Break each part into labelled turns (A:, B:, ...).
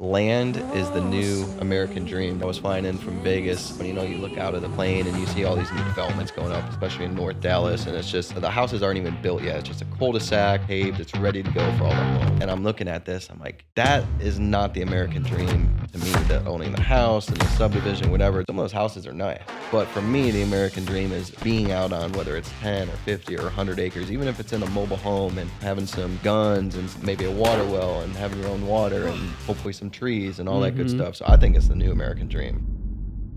A: Land is the new American dream. I was flying in from Vegas when, you look out of the plane and you see all these new developments going up, especially in North Dallas. And it's just, the houses aren't even built yet. It's just a cul-de-sac, paved, it's ready to go for all that money. And I'm looking at this, I'm like, that is not the American dream to me, that owning the house and the subdivision, whatever. Some of those houses are nice. But for me, the American dream is being out on whether it's 10 or 50 or 100 acres, even if it's in a mobile home, and having some guns and maybe a water well and having your own water and hopefully some trees and all that good stuff. So I think it's the new American dream.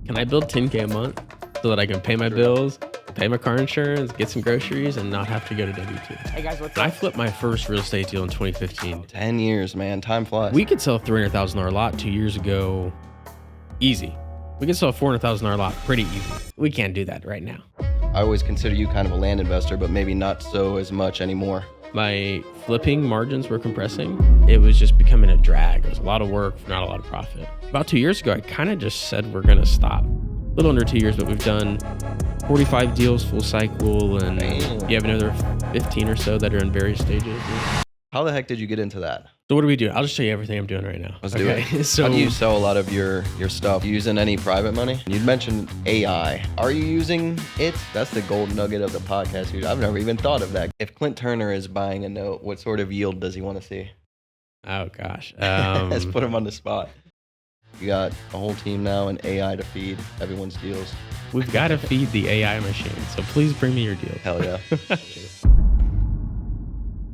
B: Can I build $10K a month so that I can pay my bills, pay my car insurance, get some groceries, and not have to go to W2?
C: Hey guys, what's up?
B: I flipped my first real estate deal in 2015.
A: 10 years, man. Time flies.
B: We could sell a $300,000 lot 2 years ago easy. We could sell a $400,000 lot pretty easy. We can't do that right now.
A: I always consider you kind of a land investor, but maybe not so as much anymore.
B: My flipping margins were compressing. It was just becoming a drag. It was a lot of work, not a lot of profit. About 2 years ago, I kind of just said we're going to stop. A little under 2 years, but we've done 45 deals full cycle, and you have another 15 or so that are in various stages.
A: How the heck did you get into that?
B: So what do we do? I'll just show you everything I'm doing right now.
A: Let's do it. So how do you sell a lot of your stuff? You using any private money? You mentioned AI. Are you using it? That's the gold nugget of the podcast. I've never even thought of that. If Clint Turner is buying a note, what sort of yield does he want to see?
B: Oh gosh.
A: Let's put him on the spot. You got a whole team now and AI to feed everyone's deals.
B: We've got to feed the AI machine. So please bring me your deals.
A: Hell yeah.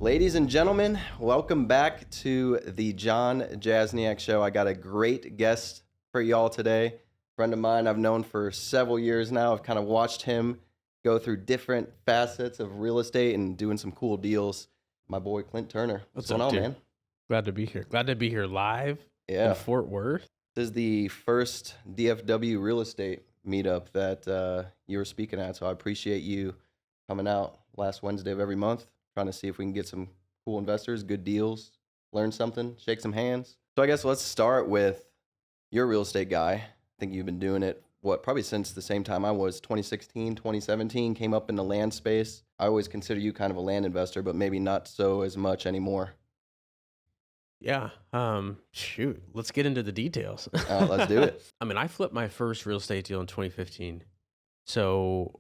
A: Ladies and gentlemen, welcome back to the John Jasniak Show. I got a great guest for y'all today. Friend of mine I've known for several years now. I've kind of watched him go through different facets of real estate and doing some cool deals. My boy, Clint Turner. What's going on,
B: dude?
A: man?
B: Glad to be here. Glad to be here live in Fort Worth.
A: This is the first DFW real estate meetup that you were speaking at, so I appreciate you coming out last Wednesday of every month. Trying to see if we can get some cool investors, good deals, learn something, shake some hands. So I guess let's start with you're a real estate guy. I think you've been doing it, probably since the same time I was, 2016, 2017, came up in the land space. I always consider you kind of a land investor, but maybe not so as much anymore.
B: Yeah. Shoot. Let's get into the details.
A: Let's do it.
B: I mean, I flipped my first real estate deal in 2015. So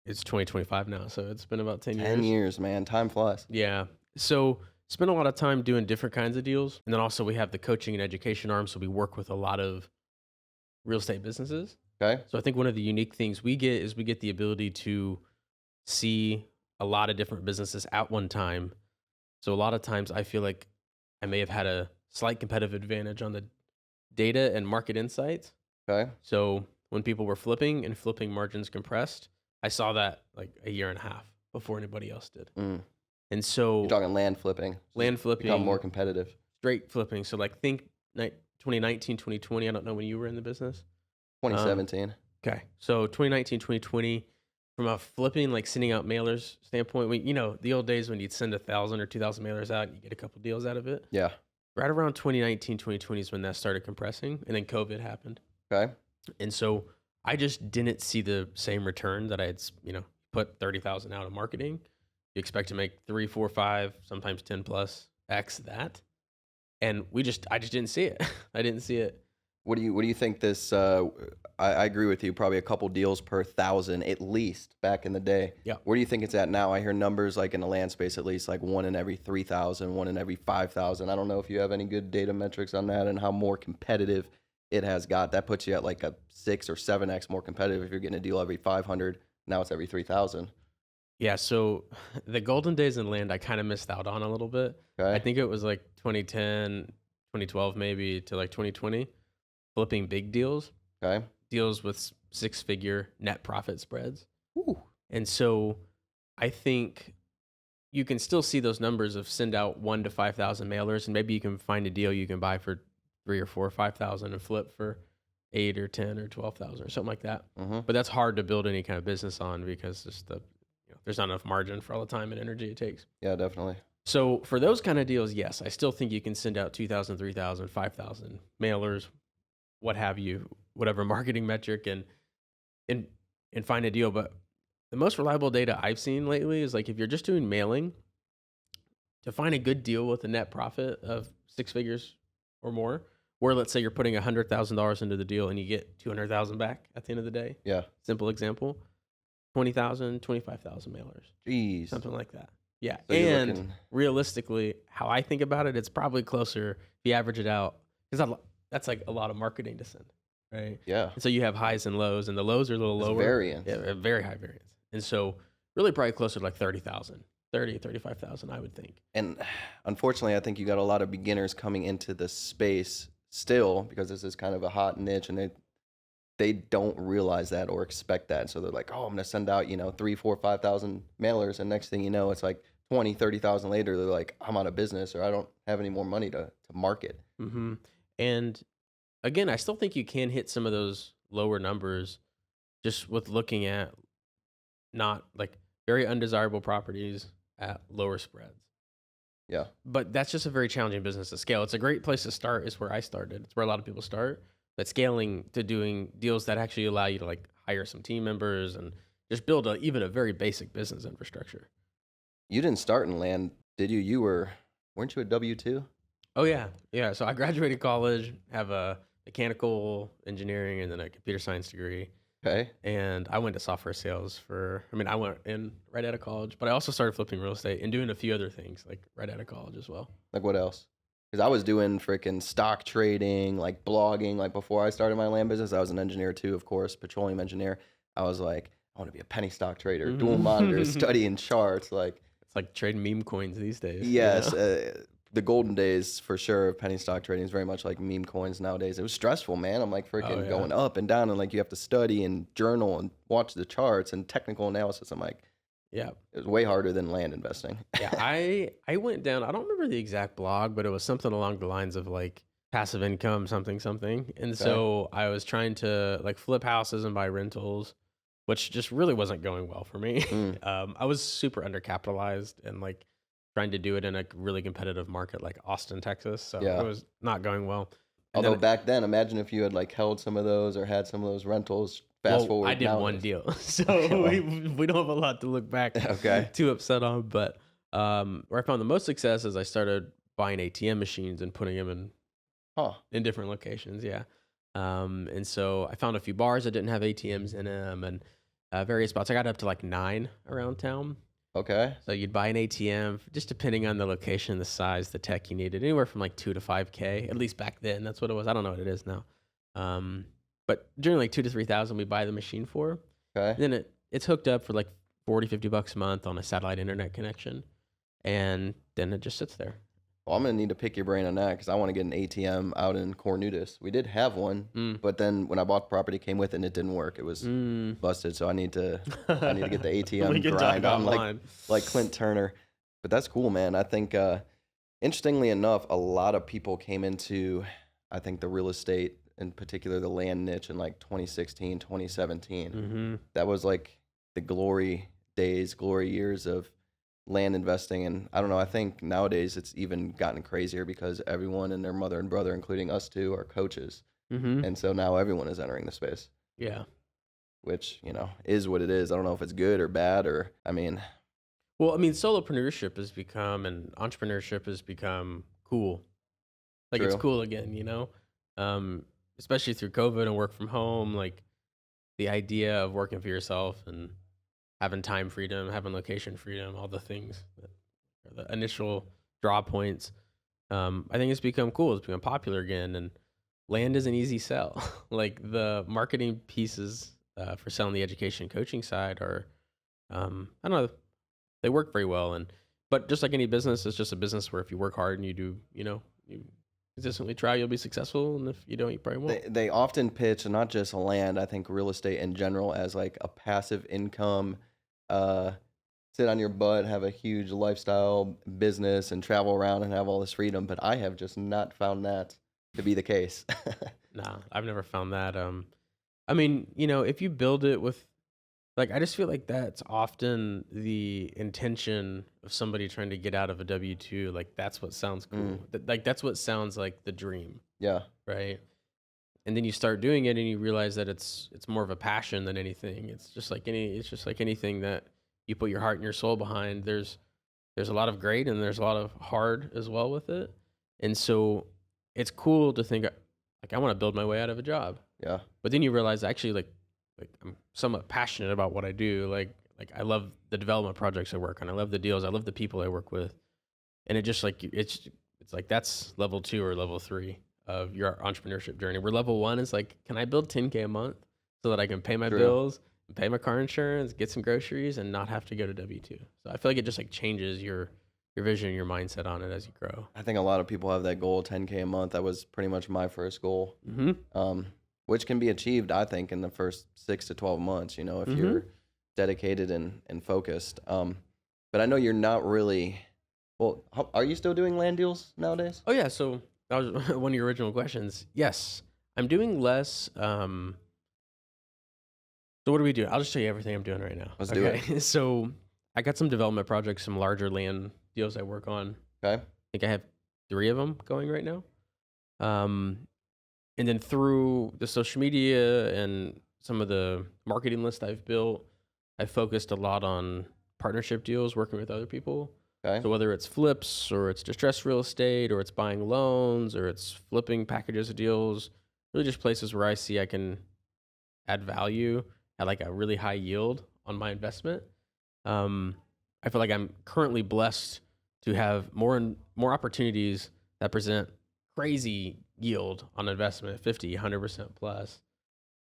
B: it's 2025 now, so it's been about 10 years.
A: 10 years, man. Time flies.
B: Yeah. So spent a lot of time doing different kinds of deals. And then also we have the coaching and education arm, so we work with a lot of real estate businesses.
A: Okay.
B: So I think one of the unique things we get is we get the ability to see a lot of different businesses at one time. So a lot of times I feel like I may have had a slight competitive advantage on the data and market insights.
A: Okay.
B: So when people were flipping and flipping margins compressed, I saw that like a year and a half before anybody else did. And so
A: you're talking land flipping.
B: Land flipping.
A: Become more competitive.
B: Straight flipping. So like think 2019, 2020. I don't know when you were in the business.
A: 2017.
B: Okay. So 2019, 2020, from a flipping, like sending out mailers standpoint, the old days when you'd send 1,000 or 2,000 mailers out, you get a couple deals out of it.
A: Yeah.
B: Right around 2019, 2020 is when that started compressing, and then COVID happened.
A: Okay.
B: And so I just didn't see the same return that I had, put 30,000 out of marketing. You expect to make 3, 4, 5, sometimes 10 plus X that. And I just didn't see it. I didn't see it.
A: What do you think this, I agree with you, probably a couple deals per 1,000 at least back in the day.
B: Yeah.
A: Where do you think it's at now? I hear numbers like in the land space, at least like 1 in every 3,000, 1 in every 5,000. I don't know if you have any good data metrics on that and how more competitive it has got. That puts you at like a 6 or 7x more competitive if you're getting a deal every 500. Now it's every 3,000.
B: Yeah, so the golden days in land, I kind of missed out on a little bit.
A: Okay.
B: I think it was like 2010, 2012 maybe to like 2020, flipping big deals.
A: Okay.
B: Deals with 6-figure net profit spreads.
A: Ooh.
B: And so I think you can still see those numbers of send out 1 to 5,000 mailers, and maybe you can find a deal you can buy for 3 or 4 or 5,000 and flip for 8 or 10 or 12,000 or something like that.
A: Mm-hmm.
B: But that's hard to build any kind of business on because just there's not enough margin for all the time and energy it takes.
A: Yeah, definitely.
B: So for those kind of deals, yes, I still think you can send out 2,000, 3,000, 5,000 mailers, what have you, whatever marketing metric, and find a deal. But the most reliable data I've seen lately is like if you're just doing mailing, to find a good deal with a net profit of 6 figures or more. Where let's say you're putting $100,000 into the deal and you get 200,000 back at the end of the day.
A: Yeah.
B: Simple example, 20,000, 25,000 mailers,
A: Jeez.
B: something like that. Yeah.
A: So you're
B: And
A: looking-
B: realistically, how I think about it, it's probably closer if you average it out, because that's like a lot of marketing to send, right?
A: Yeah.
B: And so you have highs and lows, and the lows are a little
A: It's
B: lower.
A: variance.
B: Yeah, very high variance. And so really probably closer to like 30,000, 30, 35,000, I would think.
A: And unfortunately, I think you got a lot of beginners coming into the space still, because this is kind of a hot niche, and they don't realize that or expect that. So they're like, oh, I'm going to send out, 3, 4, 5,000 mailers. And next thing you know, it's like 20, 30,000 later, they're like, I'm out of business, or I don't have any more money to market.
B: Mm-hmm. And again, I still think you can hit some of those lower numbers just with looking at not like very undesirable properties at lower spreads.
A: Yeah.
B: But that's just a very challenging business to scale. It's a great place to start. Is where I started. It's where a lot of people start. But scaling to doing deals that actually allow you to like hire some team members and just build even a very basic business infrastructure.
A: You didn't start in land, did you? Weren't you a W-2?
B: Oh yeah. Yeah. So I graduated college, have a mechanical engineering and then a computer science degree.
A: Okay.
B: And I went to software sales I went in right out of college, but I also started flipping real estate and doing a few other things like right out of college as well.
A: Like what else? Because I was doing freaking stock trading, like blogging. Like before I started my land business, I was an engineer too, of course, petroleum engineer. I was like, I want to be a penny stock trader, dual monitors, studying charts. Like
B: it's like trading meme coins these days.
A: Yes, the golden days for sure of penny stock trading is very much like meme coins nowadays. It was stressful, man. I'm like freaking going up and down, and like you have to study and journal and watch the charts and technical analysis. I'm like,
B: yeah,
A: it was way harder than land investing.
B: Yeah, I went down. I don't remember the exact blog, but it was something along the lines of like passive income, something. And so I was trying to like flip houses and buy rentals, which just really wasn't going well for me. I was super undercapitalized and like trying to do it in a really competitive market like Austin, Texas. So it was not going well. And
A: although back then, imagine if you had like held some of those or had some of those rentals. Fast forward.
B: I did one deal, so we don't have a lot to look back too upset on. But where I found the most success is I started buying ATM machines and putting them in different locations. Yeah. And so I found a few bars that didn't have ATMs in them and various spots. I got up to like 9 around town.
A: Okay.
B: So you'd buy an ATM, just depending on the location, the size, the tech you needed, anywhere from like $2,000 to $5,000. At least back then, that's what it was. I don't know what it is now. But during like $2,000 to $3,000, we buy the machine for.
A: Okay.
B: Then it's hooked up for like $40-$50 a month on a satellite internet connection, and then it just sits there.
A: Well, I'm gonna need to pick your brain on that because I want to get an ATM out in Cornudas. We did have one, but then when I bought the property, it came with it and it didn't work. It was busted. So I need to get the ATM grind on like Clint Turner. But that's cool, man. I think interestingly enough, a lot of people came into, I think, the real estate, in particular the land niche, in like 2016, 2017. That was like the glory days, glory years of land investing. And I don't know, I think nowadays it's even gotten crazier because everyone and their mother and brother, including us two, are coaches. And so now everyone is entering the space.
B: Yeah.
A: Which, is what it is. I don't know if it's good or bad
B: solopreneurship has become, and entrepreneurship has become cool. Like It's cool again, especially through COVID and work from home, like the idea of working for yourself and having time freedom, having location freedom, all the things that are the initial draw points. I think it's become cool. It's become popular again. And land is an easy sell. Like the marketing pieces for selling the education coaching side are, I don't know, they work very well. But just like any business, it's just a business where if you work hard and you do, you consistently try, you'll be successful. And if you don't, you probably won't.
A: They often pitch, and not just land, I think real estate in general, as like a passive income, sit on your butt, have a huge lifestyle business and travel around and have all this freedom. But I have just not found that to be the case.
B: No, I've never found that. If you build it with, like, I just feel like that's often the intention of somebody trying to get out of a W-2. Like, that's what sounds cool. Like, that's what sounds like the dream.
A: Yeah.
B: Right. And then you start doing it and you realize that it's more of a passion than anything. It's just like anything that you put your heart and your soul behind. There's a lot of great and there's a lot of hard as well with it. And so it's cool to think like I want to build my way out of a job.
A: Yeah.
B: But then you realize actually like I'm somewhat passionate about what I do. Like I love the development projects I work on. I love the deals. I love the people I work with. And it just like it's like that's level 2 or level 3 of your entrepreneurship journey. Where level 1 is like, can I build $10K a month so that I can pay my
A: True.
B: bills, and pay my car insurance, get some groceries, and not have to go to W2. So I feel like it just like changes your vision, your mindset on it as you grow.
A: I think a lot of people have that goal, 10K a month. That was pretty much my first goal, which can be achieved, I think, in the first 6 to 12 months, if you're dedicated and focused. But I know you're not really, well, are you still doing land deals nowadays?
B: Oh yeah, so that was one of your original questions. Yes, I'm doing less. So what do we do? I'll just show you everything I'm doing right now.
A: Let's do it.
B: So I got some development projects, some larger land deals I work on.
A: Okay.
B: I think I have 3 of them going right now. And then through the social media and some of the marketing list I've built, I focused a lot on partnership deals, working with other people.
A: Okay.
B: So whether it's flips or it's distressed real estate or it's buying loans or it's flipping packages of deals, really just places where I see I can add value at like a really high yield on my investment. I feel like I'm currently blessed to have more and more opportunities that present crazy yield on investment, 50, 100% plus,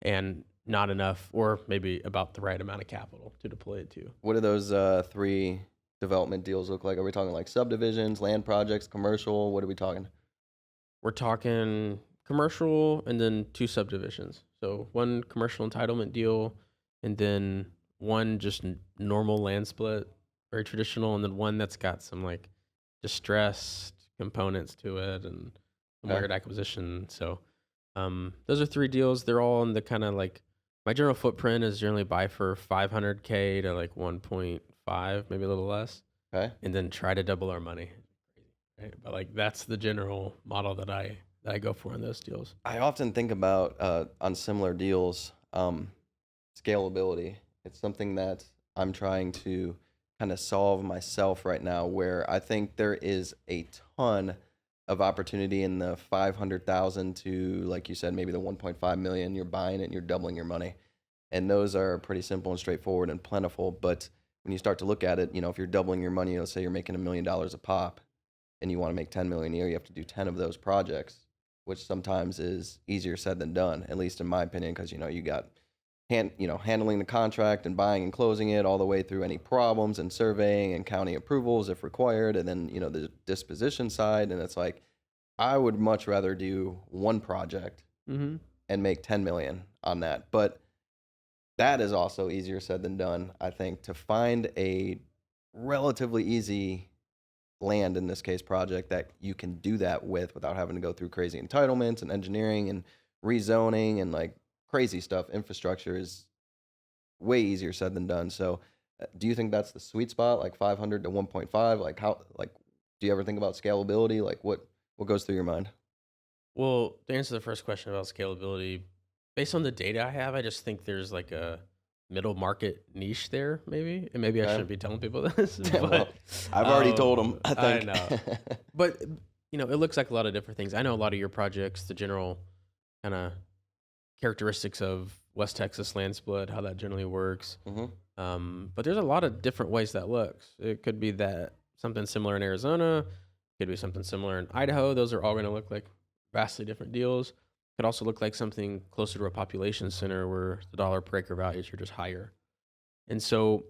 B: and not enough, or maybe about the right amount of capital to deploy it to.
A: What do those 3 development deals look like? Are we talking like subdivisions, land projects, commercial? What are we talking?
B: We're talking commercial and then 2 subdivisions. So 1 commercial entitlement deal and then 1 just normal land split, very traditional, and then 1 that's got some like distressed components to it and market acquisition. So those are 3 deals. They're all in the kind of like, my general footprint is generally buy for 500K to like 1.5, maybe a little less.
A: Okay.
B: And then try to double our money. Right? But like that's the general model that I go for in those deals.
A: I often think about on similar deals, scalability. It's something that I'm trying to kind of solve myself right now, where I think there is a ton of opportunity in the 500,000 to, like you said, maybe the 1.5 million. You're buying it and you're doubling your money. And those are pretty simple and straightforward and plentiful. But when you start to look at it, if you're doubling your money, let's say you're making $1 million a pop and you want to make 10 million a year, you have to do 10 of those projects, which sometimes is easier said than done, at least in my opinion, because, you got handling the contract and buying and closing it all the way through any problems and surveying and county approvals if required. And then, the disposition side. And it's like, I would much rather do 1 project and make 10 million on that. But that is also easier said than done, I think, to find a relatively easy land, in this case, project that you can do that without having to go through crazy entitlements and engineering and rezoning and like crazy stuff. Infrastructure is way easier said than done. So do you think that's the sweet spot, like 500 to 1.5? Like do you ever think about scalability? Like what goes through your mind?
B: Well, to answer the first question about scalability, based on the data I have, I just think there's like a middle market niche there, maybe. And maybe I shouldn't be telling people this. But,
A: well, I've already told them, I think.
B: I know. But, it looks like a lot of different things. I know a lot of your projects, the general kind of characteristics of West Texas land split, how that generally works. But there's a lot of different ways that looks. It could be that something similar in Arizona, could be something similar in Idaho. Those are all going to look like vastly different deals. Could also look like something closer to a population center where the dollar per acre values are just higher. And so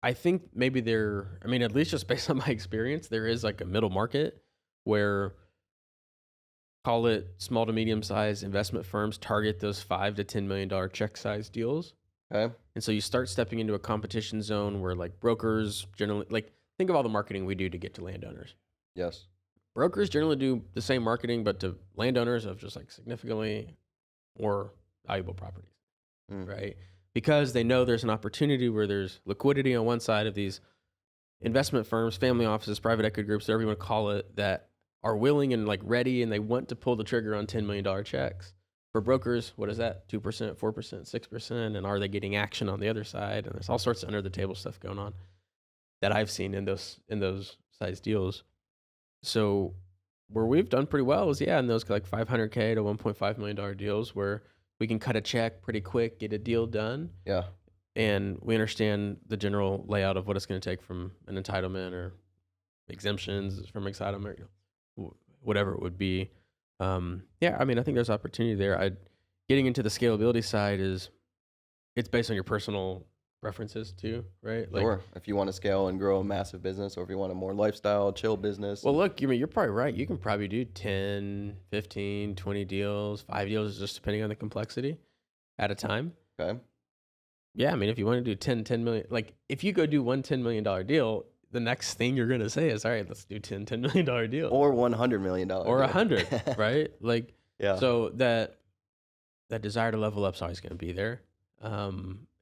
B: I think maybe at least just based on my experience, there is like a middle market where, call it small to medium sized investment firms target those $5 to $10 million check size deals.
A: Okay.
B: And so you start stepping into a competition zone where like brokers generally, like think of all the marketing we do to get to landowners.
A: Yes.
B: Brokers generally do the same marketing, but to landowners of just like significantly more valuable properties, right? Because they know there's an opportunity where there's liquidity on one side of these investment firms, family offices, private equity groups, whatever you want to call it, that are willing and like ready and they want to pull the trigger on $10 million checks. For brokers, what is that? 2%, 4%, 6%? And are they getting action on the other side? And there's all sorts of under the table stuff going on that I've seen in those size deals. So where we've done pretty well is in those like 500K to $1.5 million deals where we can cut a check pretty quick, get a deal done,
A: Yeah.
B: and we understand the general layout of what it's going to take from an entitlement or exemptions from entitlement, whatever it would be. I mean, I think there's opportunity there. Getting into the scalability side it's based on your personal preferences too, right? Like,
A: Sure. If you want to scale and grow a massive business, or if you want a more lifestyle, chill business.
B: well, look, you're probably right. You can probably do 10, 15, 20 deals, 5 deals, just depending on the complexity at a time.
A: Okay.
B: Yeah, I mean, if you want to do 10 million, like if you go do one $10 million deal, the next thing you're going to say is, all right, let's do $10 million deal.
A: Or $100 million.
B: Or 100, right? Like,
A: Yeah.
B: so that desire to level up is always going to be there.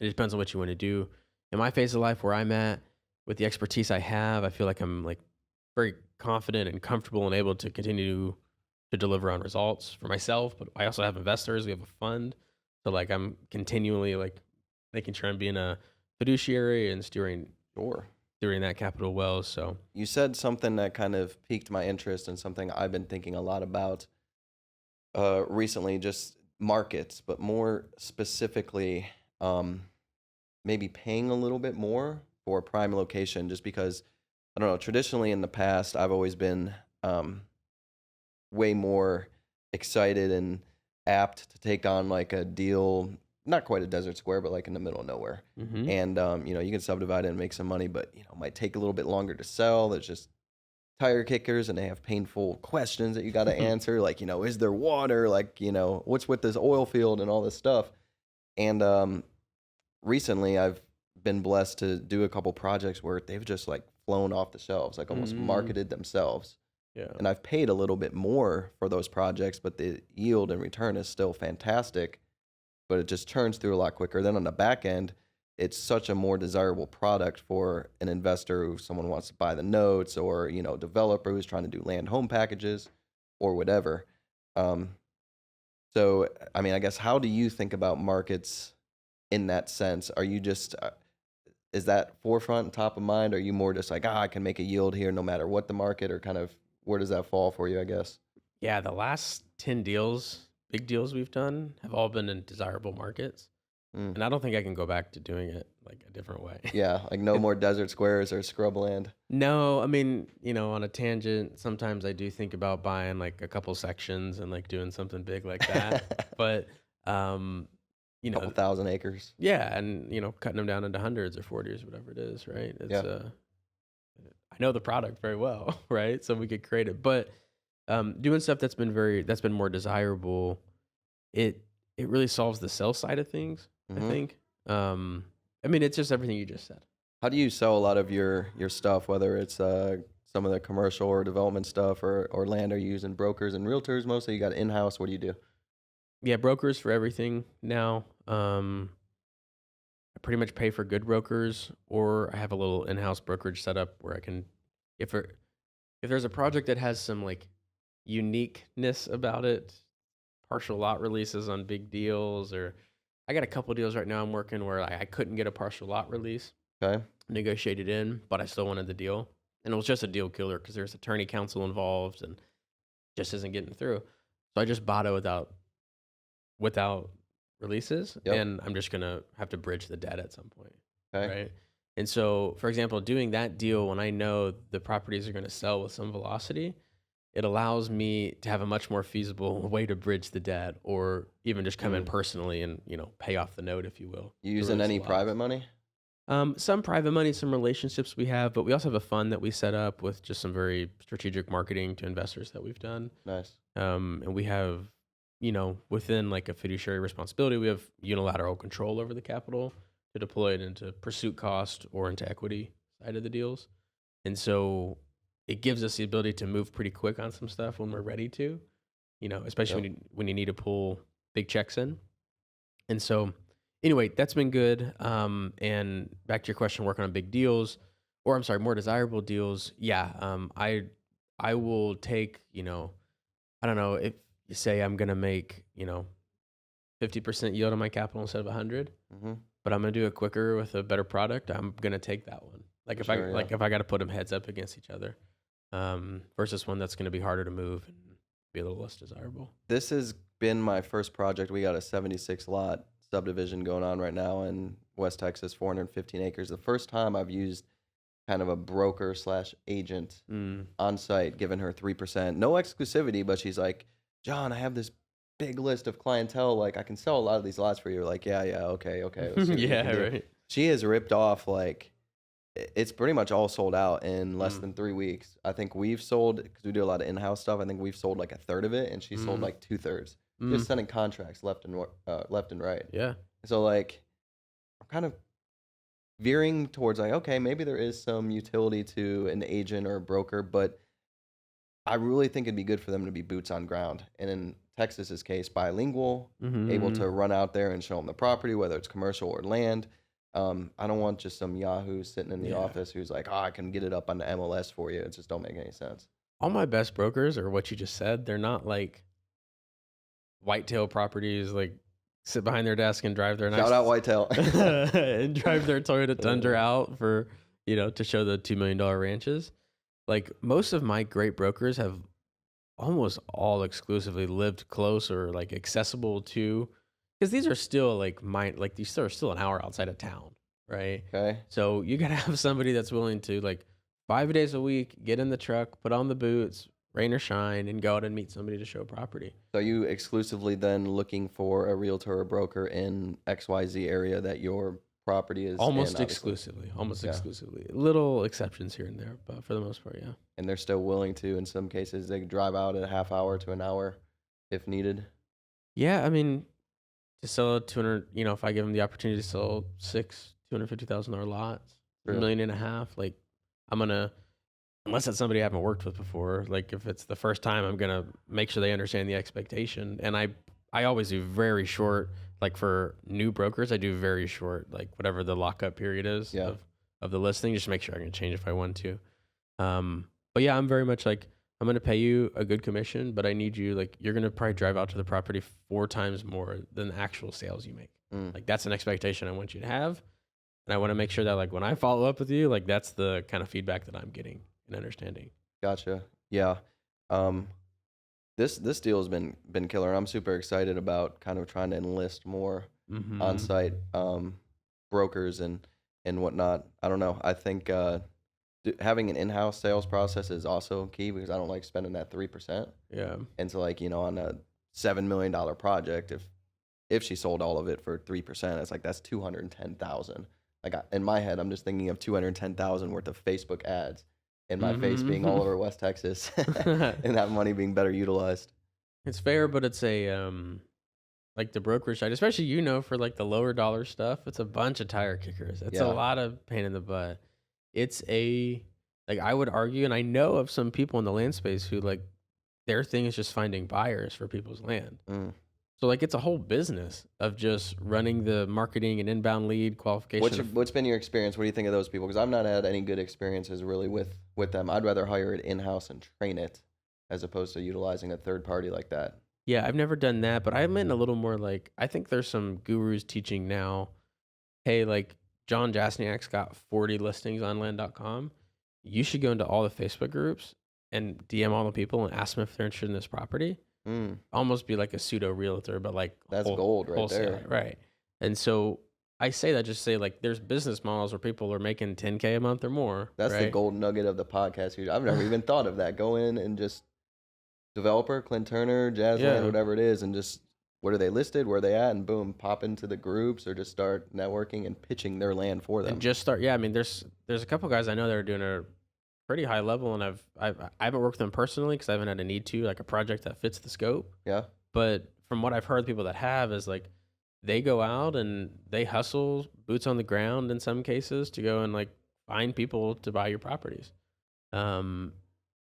B: It depends on what you want to do. In my phase of life where I'm at, with the expertise I have, I feel like I'm like very confident and comfortable and able to continue to deliver on results for myself. But I also have investors. We have a fund, so like I'm continually like making sure I'm being a fiduciary and steering that capital well. So
A: You said something that kind of piqued my interest and something I've been thinking a lot about recently, just markets, but more specifically, maybe paying a little bit more for a prime location, just because, I don't know, traditionally in the past, I've always been way more excited and apt to take on like a deal, not quite a desert square, but like in the middle of nowhere. And, you can subdivide it and make some money, but, it might take a little bit longer to sell. There's just tire kickers and they have painful questions that you got to answer. Like, is there water? Like, what's with this oil field and all this stuff? And recently I've been blessed to do a couple projects where they've just like flown off the shelves, like almost marketed themselves.
B: yeah,
A: And I've paid a little bit more for those projects, but the yield and return is still fantastic, but it just turns through a lot quicker. Then on the back end, it's such a more desirable product for an investor who someone wants to buy the notes, or, developer who's trying to do land home packages or whatever. So, I mean, I guess, how do you think about markets in that sense? Are you just, is that forefront, top of mind? Are you more just like, I can make a yield here no matter what the market, or kind of where does that fall for you, I guess?
B: yeah. The last 10 deals, big deals we've done, have all been in desirable markets. And I don't think I can go back to doing it like a different way.
A: Yeah, like no more desert squares or scrubland.
B: No, I mean, on a tangent, sometimes I do think about buying like a couple sections and like doing something big like that. But,
A: Couple thousand acres.
B: yeah, and, cutting them down into hundreds or 40s, whatever it is, right? It's,
A: Yeah.
B: I know the product very well, right? So we could create it. But doing stuff that's been more desirable, it really solves the sell side of things, I think. I mean, it's just everything you just said.
A: How do you sell a lot of your stuff, whether it's some of the commercial or development stuff, or land? Are you using brokers and realtors mostly? You got in-house? What do you do?
B: Yeah, brokers for everything now. I pretty much pay for good brokers, or I have a little in-house brokerage setup where I can, if there's a project that has some like uniqueness about it, partial lot releases on big deals, or I got a couple deals right now I'm working where I couldn't get a partial lot release
A: Okay.
B: negotiated in, but I still wanted the deal. And it was just a deal killer because there's attorney counsel involved and just isn't getting through. So I just bought it without releases.
A: Yep.
B: And I'm just going to have to bridge the debt at some point.
A: Okay.
B: Right. And so, for example, doing that deal when I know the properties are going to sell with some velocity, it allows me to have a much more feasible way to bridge the debt, or even just come in personally and, pay off the note, if you will.
A: You using any private money?
B: Some private money, some relationships we have, but we also have a fund that we set up with just some very strategic marketing to investors that we've done.
A: Nice.
B: And we have, within like a fiduciary responsibility, we have unilateral control over the capital to deploy it into pursuit cost or into equity side of the deals. And so it gives us the ability to move pretty quick on some stuff when we're ready to, especially when you need to pull big checks in. And so anyway, that's been good. And back to your question, working on big deals, or I'm sorry, more desirable deals. Yeah. I will take, I don't know, if you say I'm going to make, 50% yield on my capital instead of 100, but I'm going to do it quicker with a better product, I'm going to take that one. Like if I got to put them heads up against each other. versus one that's going to be harder to move and be a little less desirable.
A: This has been my first project. We got a 76 lot subdivision going on right now in West Texas, 415 acres. The first time I've used kind of a broker slash agent on site, giving her 3%, no exclusivity, but she's like, John, I have this big list of clientele. Like, I can sell a lot of these lots for you. Like, yeah, okay. Let's see what you
B: Yeah,
A: can do.
B: right.
A: She has ripped off, like, it's pretty much all sold out in less than 3 weeks. I think we've sold, because we do a lot of in-house stuff, I think we've sold like a third of it, and she sold like 2/3. Just sending contracts left and right.
B: Yeah.
A: So, like, I'm kind of veering towards like, okay, maybe there is some utility to an agent or a broker, but I really think it'd be good for them to be boots on ground. And in Texas's case, bilingual, able to run out there and show them the property, whether it's commercial or land. I don't want just some Yahoo sitting in the office who's like, oh, I can get it up on the MLS for you. It just don't make any sense.
B: All my best brokers are what you just said. They're not like whitetail properties, like sit behind their desk and drive their
A: Shout out Whitetail.
B: and drive their Toyota Tundra out for, to show the $2 million ranches. Like most of my great brokers have almost all exclusively lived close or like accessible to, because these are still these are still an hour outside of town, right?
A: Okay.
B: So you got to have somebody that's willing to, like, 5 days a week, get in the truck, put on the boots, rain or shine, and go out and meet somebody to show property.
A: So you exclusively then looking for a realtor or broker in XYZ area that your property is
B: Almost
A: in, obviously.
B: exclusively. Little exceptions here and there, but for the most part, yeah.
A: And they're still willing to, in some cases, they drive out a half hour to an hour if needed.
B: Yeah, I mean, to sell 200, if I give them the opportunity to sell six $250,000 lots,
A: Really?
B: $1.5 million, like, I'm going to, unless it's somebody I haven't worked with before, like if it's the first time, I'm going to make sure they understand the expectation. And I always do very short, like for new brokers, I do very short, like whatever the lockup period is of the listing, just to make sure I can change if I want to. But yeah, I'm very much like, I'm going to pay you a good commission, but I need you, like, you're going to probably drive out to the property 4 times more than the actual sales you make. Like that's an expectation I want you to have. And I want to make sure that, like, when I follow up with you, like that's the kind of feedback that I'm getting and understanding.
A: Gotcha. Yeah. This deal has been killer. And I'm super excited about kind of trying to enlist more on-site brokers and whatnot. I don't know. I think having an in-house sales process is also key, because I don't like spending that 3%.
B: Yeah.
A: And so, like, on a $7 million project, if she sold all of it for 3%, it's like that's $210,000. Like, in my head, I'm just thinking of $210,000 worth of Facebook ads, and my face being all over West Texas, and that money being better utilized.
B: It's fair, but it's a like the brokerage side, especially for like the lower dollar stuff. It's a bunch of tire kickers. It's a lot of pain in the butt. It's like, I would argue, and I know of some people in the land space who, like, their thing is just finding buyers for people's land. So, like, it's a whole business of just running the marketing and inbound lead qualification.
A: What's been your experience? What do you think of those people? Because I've not had any good experiences really with them. I'd rather hire it in-house and train it as opposed to utilizing a third party like that.
B: Yeah, I've never done that, but I meant a little more like, I think there's some gurus teaching now, hey, like, John Jasniak's got 40 listings on land.com. You should go into all the Facebook groups and DM all the people and ask them if they're interested in this property. Almost be like a pseudo realtor, but like
A: that's gold right there.
B: Right. And so I say that just say, like, there's business models where people are making $10K a month or more.
A: That's the gold nugget of the podcast. I've never even thought of that. Go in and just developer, Clint Turner, Jazzland, whatever it is, and just, what are they listed? Where are they at? And boom, pop into the groups or just start networking and pitching their land for them.
B: And just start. Yeah. I mean, there's a couple guys I know that are doing a pretty high level, and I haven't worked with them personally because I haven't had a need to, like a project that fits the scope.
A: Yeah.
B: But from what I've heard, people that have is like, they go out and they hustle, boots on the ground in some cases, to go and like find people to buy your properties. And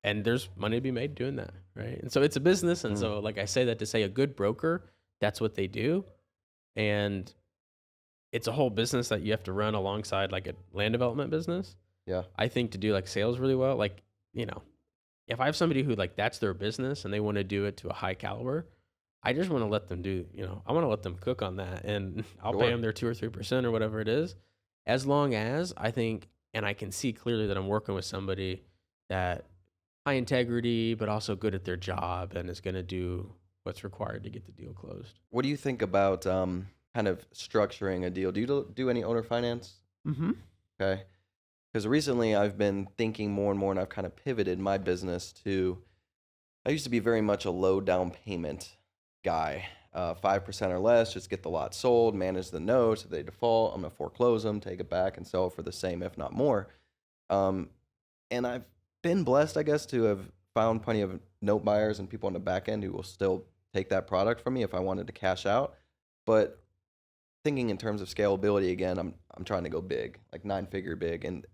B: there's money to be made doing that, right? And so it's a business. And so, like, I say that to say a good broker, that's what they do. And it's a whole business that you have to run alongside like a land development business.
A: Yeah.
B: I think to do like sales really well, like, if I have somebody who, like, that's their business and they want to do it to a high caliber, I just want to let them do, I want to let them cook on that, and I'll pay them their 2 or 3% or whatever it is, as long as I think, and I can see clearly that I'm working with somebody that high integrity, but also good at their job and is going to do what's required to get the deal closed.
A: What do you think about kind of structuring a deal? Do you do any owner finance?
B: Mm-hmm.
A: Okay. Because recently I've been thinking more and more, and I've kind of pivoted my business to, I used to be very much a low down payment guy. 5% or less, just get the lot sold, manage the notes. If they default, I'm going to foreclose them, take it back, and sell it for the same, if not more. Um, and I've been blessed, I guess, to have found plenty of note buyers and people on the back end who will still take that product from me if I wanted to cash out. But thinking in terms of scalability again, I'm trying to go big, like 9-figure big, and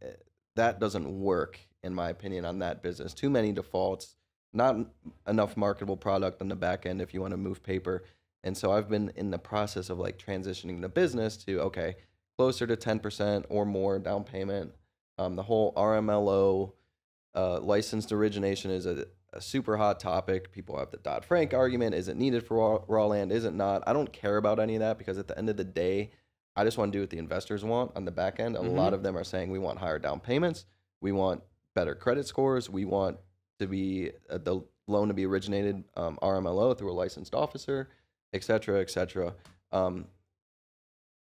A: that doesn't work in my opinion on that business. Too many defaults, not enough marketable product on the back end if you want to move paper. And so I've been in the process of like transitioning the business to, okay, closer to 10% or more down payment. The whole RMLO licensed origination is a super hot topic. People have the Dodd-Frank argument. Is it needed for raw land? Is it not? I don't care about any of that because at the end of the day, I just want to do what the investors want on the back end. A lot of them are saying we want higher down payments. We want better credit scores. We want to be the loan to be originated RMLO through a licensed officer, et cetera, et cetera.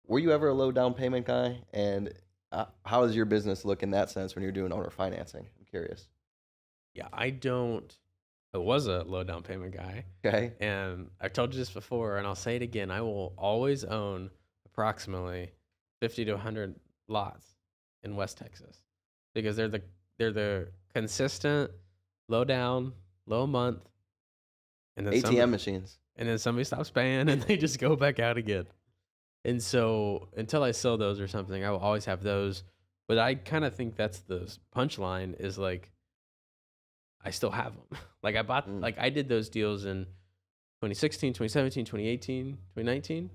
A: Were you ever a low down payment guy? And how does your business look in that sense when you're doing owner financing? I'm curious.
B: Yeah, I was a low down payment guy.
A: Okay.
B: And I've told you this before, and I'll say it again. I will always own approximately 50 to 100 lots in West Texas because they're the consistent low down, low month, and then
A: ATM machines.
B: and then somebody stops paying and they just go back out again. And so until I sell those or something, I will always have those. But I kind of think that's the punchline is like, I still have them. Like I bought, like I did those deals in 2016, 2017, 2018, 2019,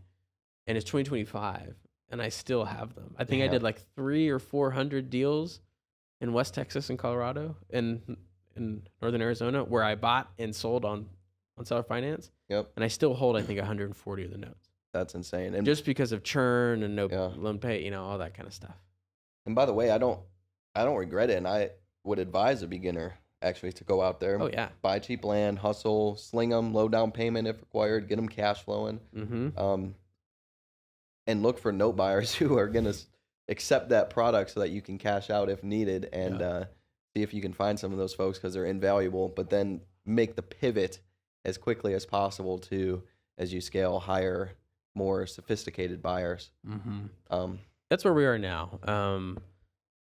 B: and it's 2025 and I still have them. I think I did like 300 or 400 deals in West Texas and Colorado and in Northern Arizona where I bought and sold on seller finance.
A: Yep.
B: And I still hold, I think 140 of the notes.
A: That's insane. And
B: just because of churn and no loan pay, all that kind of stuff.
A: And by the way, I don't regret it. And I would advise a beginner actually to go out there, buy cheap land, hustle, sling them, low down payment if required, get them cash flowing, and look for note buyers who are going to accept that product so that you can cash out if needed, and see if you can find some of those folks because they're invaluable, but then make the pivot as quickly as possible to, as you scale, hire more sophisticated buyers.
B: That's where we are now.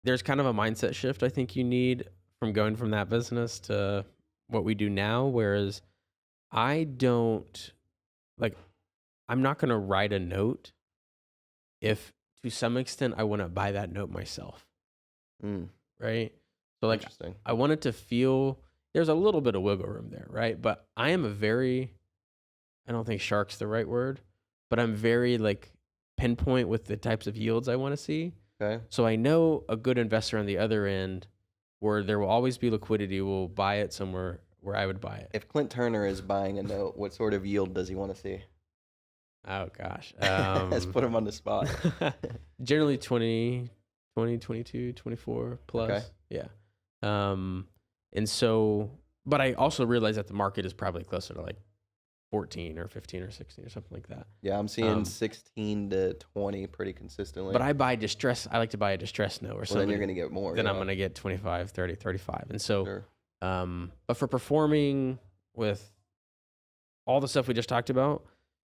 B: There's kind of a mindset shift I think you need from going from that business to what we do now, whereas I'm not going to write a note if to some extent I want to buy that note myself. Right? So like, I want it to feel, there's a little bit of wiggle room there, right? But I am I don't think shark's the right word, but I'm very like pinpoint with the types of yields I want to see.
A: Okay.
B: So I know a good investor on the other end where there will always be liquidity will buy it somewhere where I would buy it.
A: If Clint Turner is buying a note, what sort of yield does he want to see?
B: Oh gosh.
A: Let's put him on the spot.
B: Generally 20, 22, 24 plus.
A: Okay.
B: Yeah. And so, but I also realize that the market is probably closer to like 14 or 15 or 16 or something like that.
A: Yeah, I'm seeing 16 to 20 pretty consistently.
B: But I like to buy a distressed note or something.
A: Then you're going to get more.
B: Then I'm going to get 25, 30, 35. And so, but for performing with all the stuff we just talked about,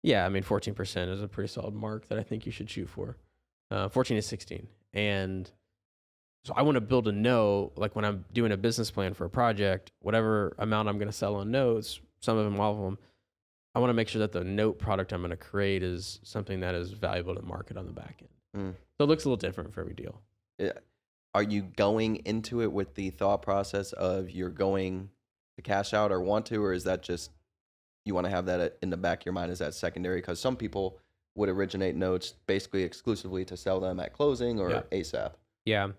B: 14% is a pretty solid mark that I think you should shoot for. 14 to 16. And so I want to build a note, like when I'm doing a business plan for a project, whatever amount I'm going to sell on notes, some of them, all of them, I want to make sure that the note product I'm going to create is something that is valuable to market on the back end. So it looks a little different for every deal.
A: Yeah. Are you going into it with the thought process of you're going to cash out or want to, or is that just you want to have that in the back of your mind? Is that secondary? Because some people would originate notes basically exclusively to sell them at closing or ASAP.
B: Yeah.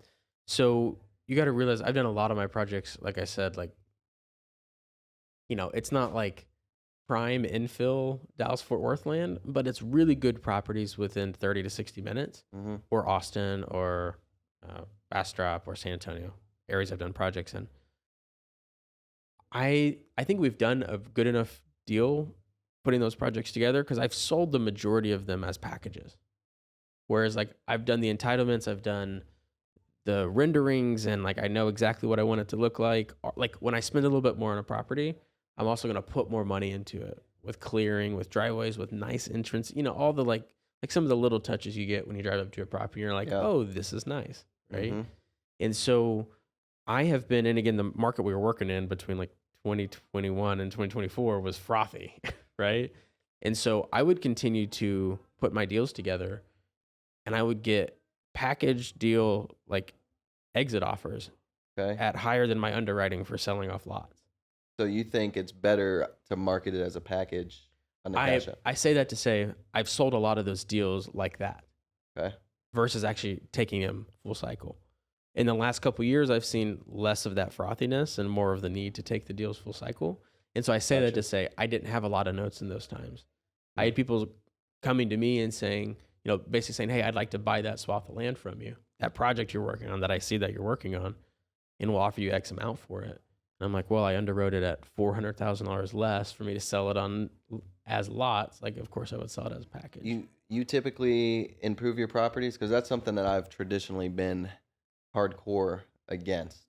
B: So you got to realize I've done a lot of my projects, like I said, like, it's not like prime infill Dallas-Fort Worth land, but it's really good properties within 30 to 60 minutes, or Austin or Bastrop or San Antonio, areas I've done projects in. I think we've done a good enough deal putting those projects together because I've sold the majority of them as packages. Whereas like I've done the entitlements, I've done the renderings, and like I know exactly what I want it to look like. Like when I spend a little bit more on a property, I'm also going to put more money into it with clearing, with driveways, with nice entrance. All the like some of the little touches you get when you drive up to a property. You're like,
A: Yeah.
B: oh, this is nice, right?
A: Mm-hmm.
B: And so I have been, and again, the market we were working in between like 2021 and 2024 was frothy, right? And so I would continue to put my deals together, and I would get package deal like exit offers
A: Okay.
B: at higher than my underwriting for selling off lots.
A: So you think it's better to market it as a package on the cash app?
B: I say that to say I've sold a lot of those deals like that
A: Okay.
B: versus actually taking them full cycle. In the last couple of years, I've seen less of that frothiness and more of the need to take the deals full cycle. And so I say that
A: Gotcha.
B: to say I didn't have a lot of notes in those times. I had people coming to me and saying, basically saying, hey, I'd like to buy that swath of land from you, that project you're working on that I see that you're working on, and we'll offer you X amount for it. And I'm like, well, I underwrote it at $400,000 less for me to sell it on as lots. Like, of course, I would sell it as a package.
A: You typically improve your properties? Because that's something that I've traditionally been hardcore against.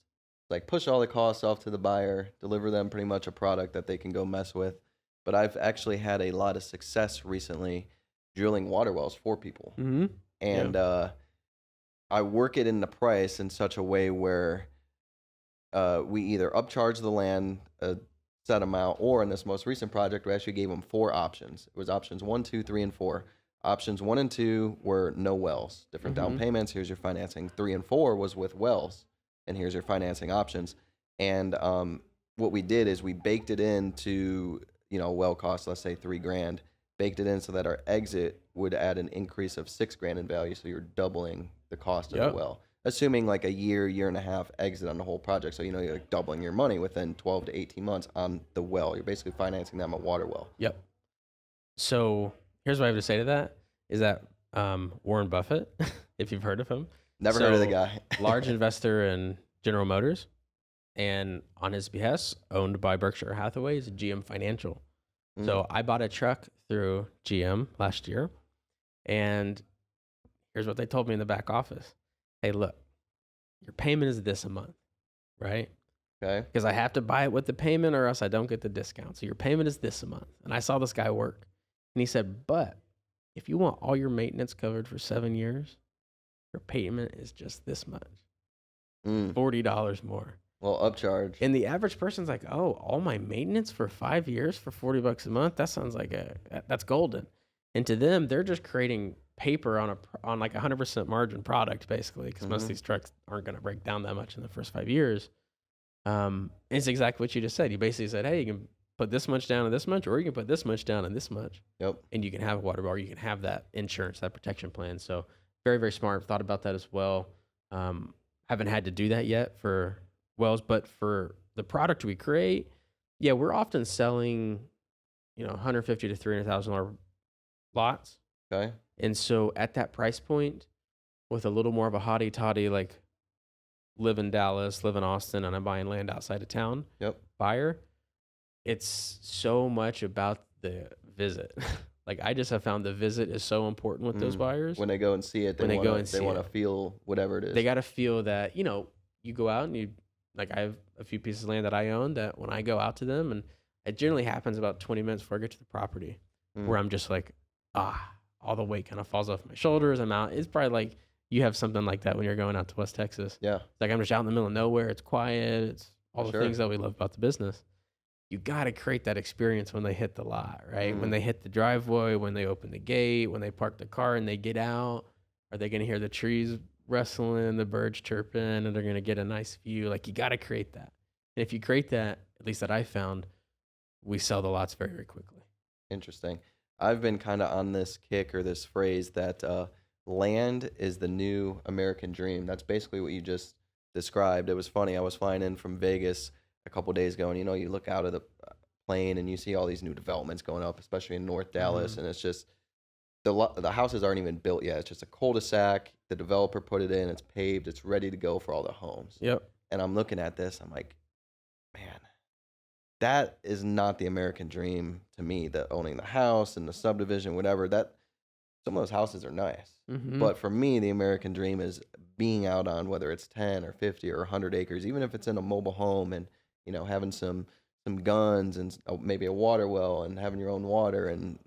A: Like push all the costs off to the buyer, deliver them pretty much a product that they can go mess with. But I've actually had a lot of success recently drilling water wells for people.
B: Mm-hmm.
A: And I work it in the price in such a way where we either upcharge the land a set amount, or in this most recent project, we actually gave them 4 options. It was options 1, 2, 3, and 4. Options 1 and 2 were no wells, different down payments. Here's your financing. 3 and 4 was with wells, and here's your financing options. And what we did is we baked it into, well cost, let's say $3,000, baked it in so that our exit would add an increase of $6,000 in value. So you're doubling the cost of the well, assuming like a year and a half exit on the whole project. So, you're like doubling your money within 12 to 18 months on the well. You're basically financing them a water well.
B: Yep. So here's what I have to say to that is that Warren Buffett, if you've heard of him.
A: Never heard of the guy.
B: Large investor in General Motors, and on his behest, owned by Berkshire Hathaway, is GM Financial. So I bought a truck through GM last year, and here's what they told me in the back office. Hey, look, your payment is this a month, right?
A: Okay.
B: Because I have to buy it with the payment or else I don't get the discount. So your payment is this a month. And I saw this guy work, and he said, but if you want all your maintenance covered for 7 years, your payment is just this much, $40 more.
A: Well, upcharge.
B: And the average person's like, oh, all my maintenance for 5 years for $40 a month? That sounds like that's golden. And to them, they're just creating paper on like 100% margin product, basically, because most of these trucks aren't going to break down that much in the first 5 years. It's exactly what you just said. You basically said, hey, you can put this much down and this much, or you can put this much down and this much.
A: Yep.
B: And you can have a water bar, you can have that insurance, that protection plan. So very, very smart. Thought about that as well. Haven't had to do that yet for wells, but for the product we create, we're often selling, $150,000 to $300,000 lots.
A: Okay.
B: And so at that price point, with a little more of a hottie toddy, like live in Dallas, live in Austin, and I'm buying land outside of town.
A: Yep.
B: Buyer, it's so much about the visit. Like I just have found the visit is so important with those buyers.
A: When they go and see it, they want to feel whatever it is.
B: They got to feel that, you go out and I have a few pieces of land that I own that when I go out to them, and it generally happens about 20 minutes before I get to the property, where I'm just like, all the weight kind of falls off my shoulders. I'm out. It's probably like you have something like that when you're going out to West Texas.
A: Yeah.
B: It's like I'm just out in the middle of nowhere. It's quiet. It's all the things that we love about the business. You got to create that experience when they hit the lot, right? When they hit the driveway, when they open the gate, when they park the car and they get out. Are they going to hear the trees rustling, the birds chirping, and they're going to get a nice view? Like you got to create that. And if you create that, at least that I found, we sell the lots very, very quickly.
A: Interesting. I've been kind of on this kick or this phrase that land is the new American dream. That's basically what you just described. It was funny. I was flying in from Vegas a couple of days ago, and you look out of the plane and you see all these new developments going up, especially in North Dallas, and it's just the houses aren't even built yet. It's just a cul-de-sac. The developer put it in. It's paved. It's ready to go for all the homes.
B: Yep.
A: And I'm looking at this. I'm like, man, that is not the American dream to me. That owning the house and the subdivision, whatever. That some of those houses are nice,
B: Mm-hmm.
A: but for me, the American dream is being out on whether it's 10 or 50 or 100 acres, even if it's in a mobile home, and having some guns and maybe a water well and having your own water and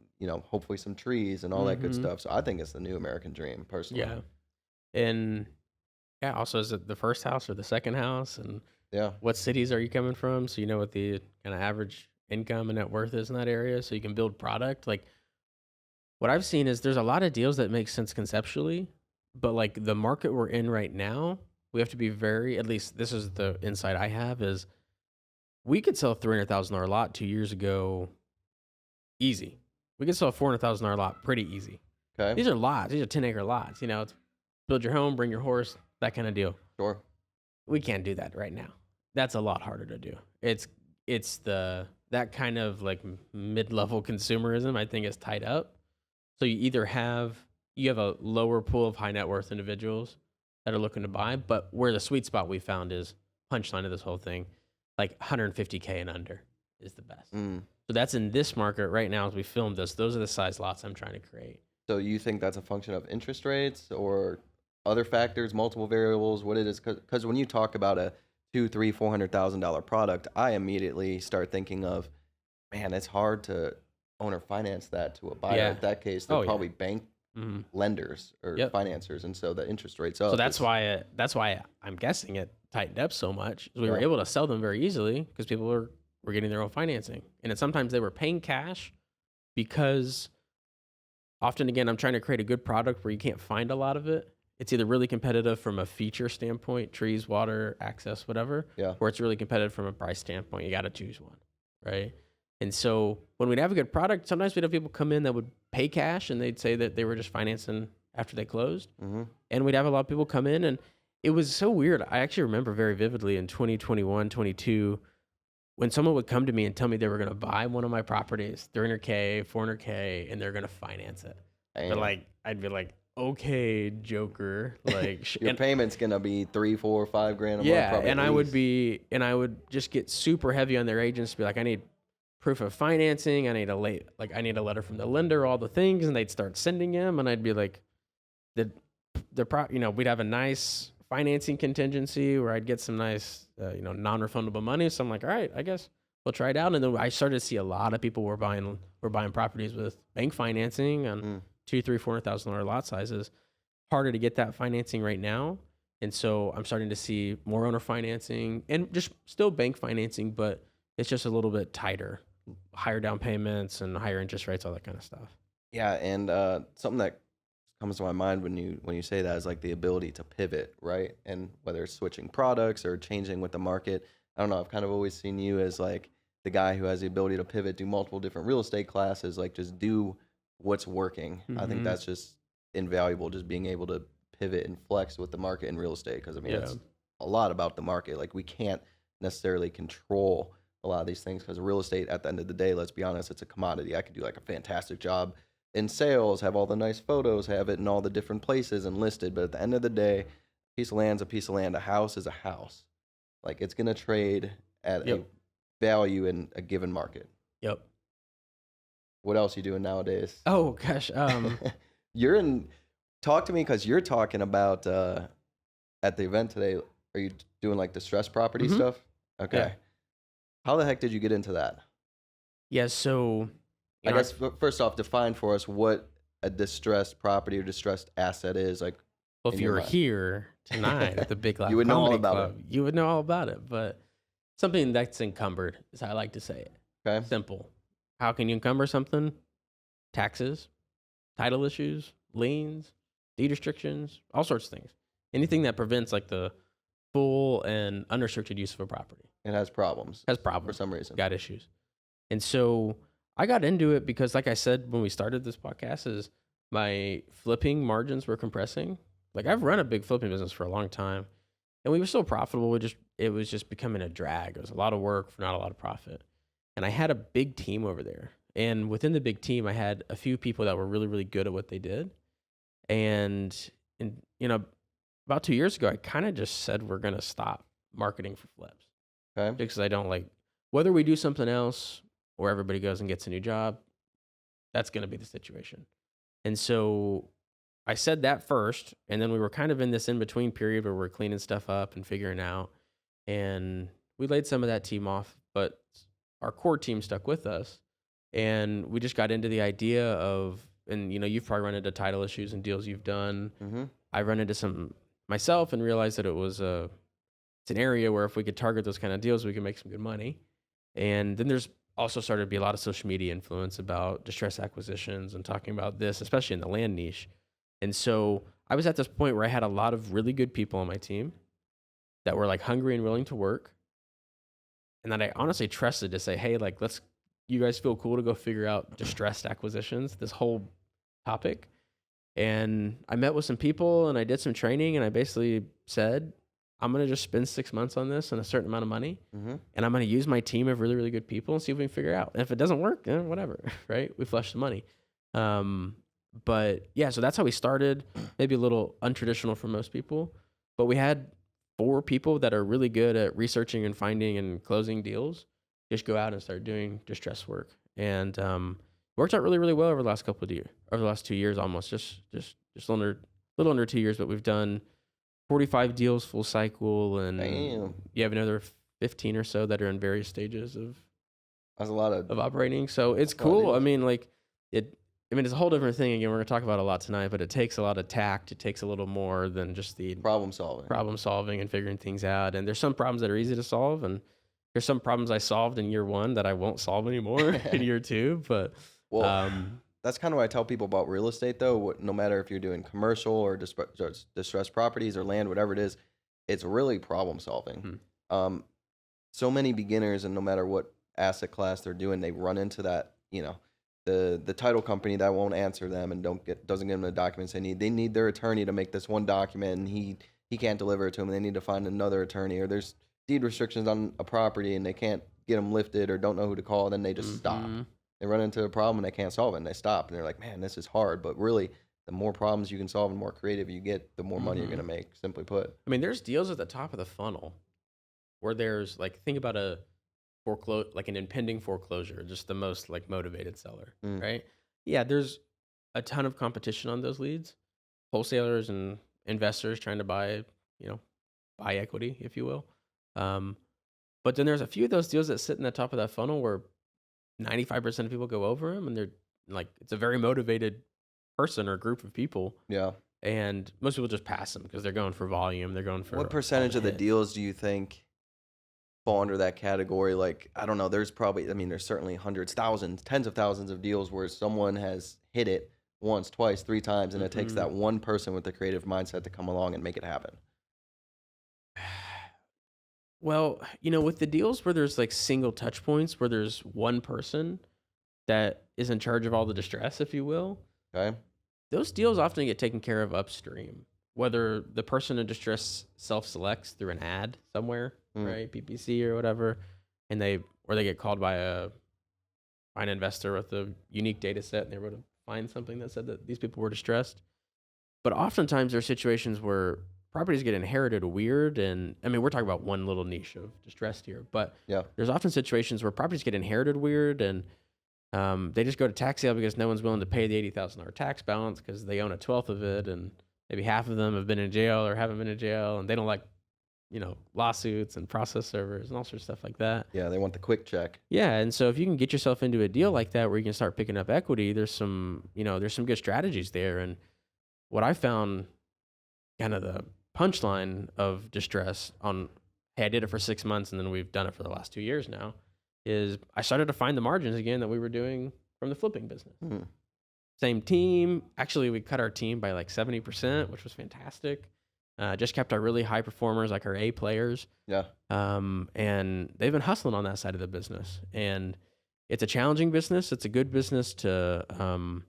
A: hopefully some trees and all that good
B: Mm-hmm.
A: stuff. So I think it's the new American dream personally.
B: Yeah. And yeah, also, is it the first house or the second house? And
A: Yeah.
B: what cities are you coming from? So you know what the kind of average income and net worth is in that area, so you can build product. Like, what I've seen is there's a lot of deals that make sense conceptually, but like the market we're in right now, we have to be very, at least this is the insight I have, is we could sell a $300,000 lot 2 years ago easy. We could sell a $400,000 lot pretty easy.
A: Okay.
B: These are lots. These are 10-acre lots. It's build your home, bring your horse, that kind of deal.
A: Sure.
B: We can't do that right now. That's a lot harder to do. It's that kind of like mid-level consumerism, I think, is tied up. So you have a lower pool of high net worth individuals that are looking to buy, but where the sweet spot we found is punchline of this whole thing, like 150K and under is the best. So that's in this market right now as we filmed this. Those are the size lots I'm trying to create.
A: So you think that's a function of interest rates or other factors, multiple variables? What it is? Because when you talk about a $200,000, $300,000 product, I immediately start thinking of, man, it's hard to owner finance that to a buyer.
B: Yeah.
A: In that case, they're
B: Oh, yeah.
A: probably bank
B: Mhm.
A: lenders or
B: Yep.
A: financiers, and so the interest rates up.
B: So that's why I'm guessing it tightened up so much. Is we were
A: Yeah.
B: able to sell them very easily because people were getting their own financing, and sometimes they were paying cash because often, again, I'm trying to create a good product where you can't find a lot of it. It's either really competitive from a feature standpoint, trees, water, access, whatever,
A: Yeah.
B: or it's really competitive from a price standpoint. You got to choose one, right? And so when we'd have a good product, sometimes we'd have people come in that would pay cash and they'd say that they were just financing after they closed.
A: Mm-hmm.
B: And we'd have a lot of people come in, and it was so weird. I actually remember very vividly in 2021, 22, when someone would come to me and tell me they were going to buy one of my properties, 300K, 400K, and they're going to finance it. But like, I'd be like, okay, Joker, like,
A: your payment's gonna be $3, $4, $5 grand a month.
B: yeah.
A: Probably
B: And
A: at
B: I
A: least.
B: would just get super heavy on their agents to be like, I need proof of financing. I need a letter from the lender, all the things. And they'd start sending them. And I'd be like, we'd have a nice financing contingency where I'd get some nice, non-refundable money. So I'm like, all right, I guess we'll try it out. And then I started to see a lot of people were buying properties with bank financing on $200,000, $300,000, $400,000 lot sizes. Harder to get that financing right now. And so I'm starting to see more owner financing and just still bank financing, but it's just a little bit tighter, higher down payments and higher interest rates, all that kind of stuff.
A: Yeah, and something that comes to my mind when you say that is like the ability to pivot, right? And whether it's switching products or changing with the market. I don't know. I've kind of always seen you as like the guy who has the ability to pivot, do multiple different real estate classes, like just do what's working. I think that's just invaluable, just being able to pivot and flex with the market in real estate. Because I mean, it's a lot about the market. Like we can't necessarily control a lot of these things because real estate, at the end of the day, let's be honest, it's a commodity. I could do like a fantastic job in sales, have all the nice photos, have it in all the different places and listed. But at the end of the day, a piece of land's a piece of land. A house is a house. Like it's gonna trade at a value in a given market.
B: Yep.
A: What else you doing nowadays?
B: Oh gosh.
A: Talk to me, because you're talking about at the event today. Are you doing like distressed property stuff? Okay.
B: Yeah.
A: How the heck did you get into that?
B: Yeah. So
A: I guess first off, define for us what a distressed property or distressed asset is. Like,
B: well, if you were here tonight at the Big Loud
A: you would know all
B: Comedy
A: about
B: Club, you would know all about it. But something that's encumbered is how I like to say it.
A: Okay.
B: Simple. How can you encumber something? Taxes, title issues, liens, deed restrictions, all sorts of things. Anything that prevents like the full and unrestricted use of a property.
A: It has problems.
B: Has problems.
A: For some reason.
B: Got issues. And so I got into it because, like I said when we started this podcast, is my flipping margins were compressing. Like I've run a big flipping business for a long time, and we were so profitable. It was just becoming a drag. It was a lot of work for not a lot of profit. And I had a big team over there. And within the big team, I had a few people that were really, really good at what they did. And about 2 years ago, I kind of just said we're going to stop marketing for flips.
A: Okay.
B: Because I don't Whether we do something else or everybody goes and gets a new job, that's going to be the situation. And so I said that first, and then we were kind of in this in between period where we're cleaning stuff up and figuring out. And we laid some of that team off, but our core team stuck with us. And we just got into the idea of, and you've probably run into title issues and deals you've done.
A: Mm-hmm.
B: I run into some myself and realized that it's an area where if we could target those kind of deals, we can make some good money. And then there's also started to be a lot of social media influence about distress acquisitions and talking about this, especially in the land niche. And so I was at this point where I had a lot of really good people on my team that were like hungry and willing to work. And that I honestly trusted to say, hey, like, you guys feel cool to go figure out distressed acquisitions, this whole topic. And I met with some people and I did some training and I basically said, I'm going to just spend 6 months on this and a certain amount of money.
A: Mm-hmm.
B: And I'm going to use my team of really, really good people and see if we can figure it out. And if it doesn't work, then whatever, right? We flush the money. But yeah, so that's how we started. Maybe a little untraditional for most people, but we had 4 people that are really good at researching and finding and closing deals. Just go out and start doing distress work. And worked out really, really well over the last couple of years, over the last 2 years, almost just a little under 2 years, but we've done 45 deals full cycle, and you have another 15 or so that are in various stages of
A: That's a lot of
B: operating. So it's cool. I mean, it's a whole different thing. Again, we're going to talk about it a lot tonight, but it takes a lot of tact. It takes a little more than just the
A: problem solving
B: and figuring things out. And there's some problems that are easy to solve, and there's some problems I solved in year 1 that I won't solve anymore in year 2. But
A: that's kind of what I tell people about real estate, though. No matter if you're doing commercial or distressed properties or land, whatever it is, it's really problem solving.
B: Mm-hmm.
A: So many beginners, and no matter what asset class they're doing, they run into that. The title company that won't answer them and doesn't give them the documents they need. They need their attorney to make this one document, and he can't deliver it to them. They need to find another attorney, or there's deed restrictions on a property and they can't get them lifted or don't know who to call. Then they just stop. They run into a problem and they can't solve it, and they stop, and they're like, man, this is hard. But really, the more problems you can solve and the more creative you get, the more money you're going to make, simply put.
B: I mean, there's deals at the top of the funnel where there's like, think about an impending foreclosure, just the most like motivated seller, right? Yeah, there's a ton of competition on those leads, wholesalers and investors trying to buy equity, if you will. But then there's a few of those deals that sit in the top of that funnel where 95% of people go over them, and they're like, it's a very motivated person or group of people.
A: Yeah.
B: And most people just pass them because they're going for volume. They're going for
A: what percentage of the deals do you think fall under that category? Like, I don't know. There's certainly hundreds, thousands, tens of thousands of deals where someone has hit it once, twice, 3 times, and it takes that one person with the creative mindset to come along and make it happen.
B: Well, with the deals where there's like single touch points, where there's one person that is in charge of all the distress, if you will,
A: okay,
B: those deals often get taken care of upstream. Whether the person in distress self-selects through an ad somewhere, right, PPC or whatever, and they get called by an investor with a unique data set, and they were able to find something that said that these people were distressed. But oftentimes there are situations where properties get inherited weird, and I mean, we're talking about one little niche of distressed here, but there's often situations where properties get inherited weird, and they just go to tax sale because no one's willing to pay the $80,000 tax balance because they own a 1/12 of it, and maybe half of them have been in jail or haven't been in jail, and they don't like, lawsuits and process servers and all sorts of stuff like that.
A: Yeah, they want the quick check.
B: Yeah, and so if you can get yourself into a deal like that where you can start picking up equity, there's some good strategies there. And what I found, kind of the punchline of distress on, hey, I did it for 6 months and then we've done it for the last 2 years now, is I started to find the margins again that we were doing from the flipping business. Same team. Actually, we cut our team by like 70%, which was fantastic. Just kept our really high performers, like our A players.
A: Yeah.
B: And they've been hustling on that side of the business. And it's a challenging business. It's a good business to have